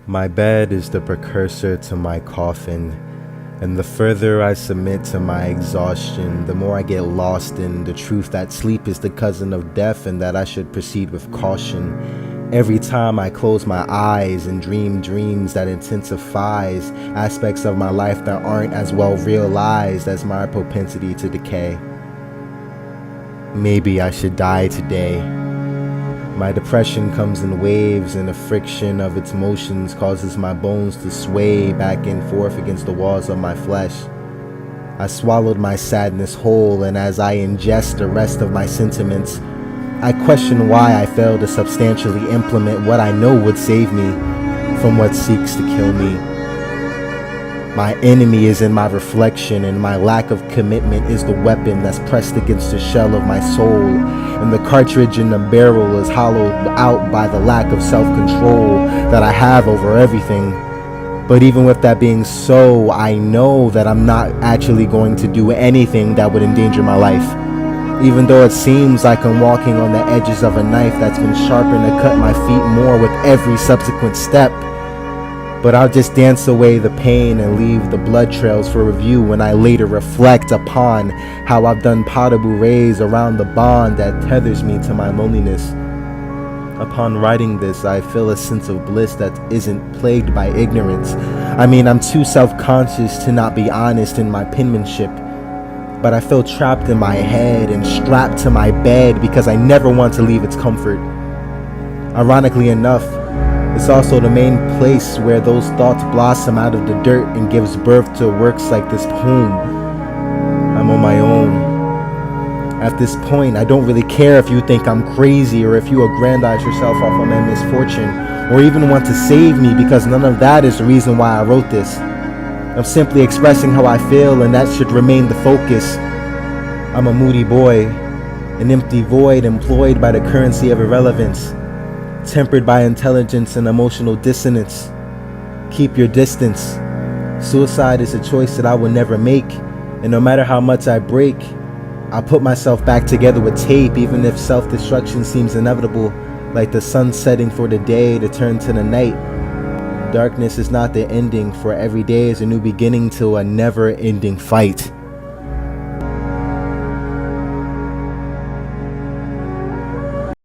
My bed is the precursor to my coffin, and the further I submit to my exhaustion, the more I get lost in the truth that sleep is the cousin of death and that I should proceed with caution. Every time I close my eyes and dream dreams that intensifies aspects of my life that aren't as well realized as my propensity to decay. Maybe I should die today. My depression comes in waves, and the friction of its motions causes my bones to sway back and forth against the walls of my flesh. I swallowed my sadness whole, and as I ingest the rest of my sentiments, I question why I fail to substantially implement what I know would save me from what seeks to kill me. My enemy is in my reflection, and my lack of commitment is the weapon that's pressed against the shell of my soul, and the cartridge in the barrel is hollowed out by the lack of self-control that I have over everything. But even with that being so, I know that I'm not actually going to do anything that would endanger my life, even though it seems like I'm walking on the edges of a knife that's been sharpened to cut my feet more with every subsequent step. But I'll just dance away the pain and leave the blood trails for review when I later reflect upon how I've done pas de bourrées around the bond that tethers me to my loneliness. Upon writing this, I feel a sense of bliss that isn't plagued by ignorance. I'm too self-conscious to not be honest in my penmanship, but I feel trapped in my head and strapped to my bed because I never want to leave its comfort. Ironically enough, it's also the main place where those thoughts blossom out of the dirt and gives birth to works like this poem. I'm on my own. At this point, I don't really care if you think I'm crazy or if you aggrandize yourself off of my misfortune or even want to save me, because none of that is the reason why I wrote this. I'm simply expressing how I feel, and that should remain the focus. I'm a moody boy, an empty void employed by the currency of irrelevance, tempered by intelligence and emotional dissonance. Keep your distance. Suicide is a choice that I will never make, and no matter how much I break, I'll put myself back together with tape, even if self-destruction seems inevitable, like the sun setting for the day to turn to the night. Darkness is not the ending, for every day is a new beginning to a never-ending fight.